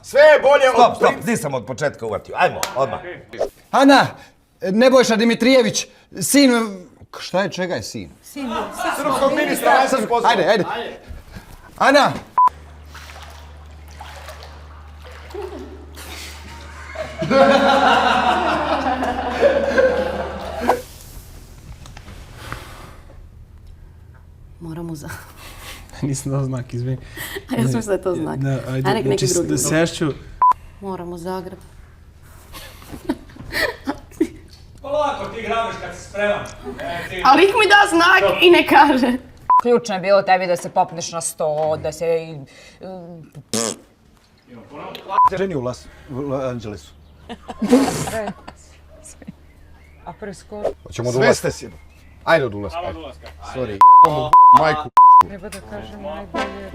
Sve je bolje od... Stop, nisam od početka uvatio. Ajmo, odmah. Ana, Nebojša Dimitrijević, sin... Šta je, čega je sin? Srpskog ministra vanjskih poslova. Ajde. Ana! Moramo za... Nisam dao znak, izvini. A ja sam mislila da je to znak. Ajde, nek neki drugi. da sešću. Moramo Zagreb. Polako ti grabiš kad si spreman. Ali ih mi da znak i ne kaže. Ključno je bilo tebi da se popneš na sto, da se... Ženi u Los Angelesu. A preskoro. Hoćemo od ulaska. Sve ste sinu. Ajde od ulaska. Samo od ulaska. Sorry, jebamo majku. Treba da kažem najbolje.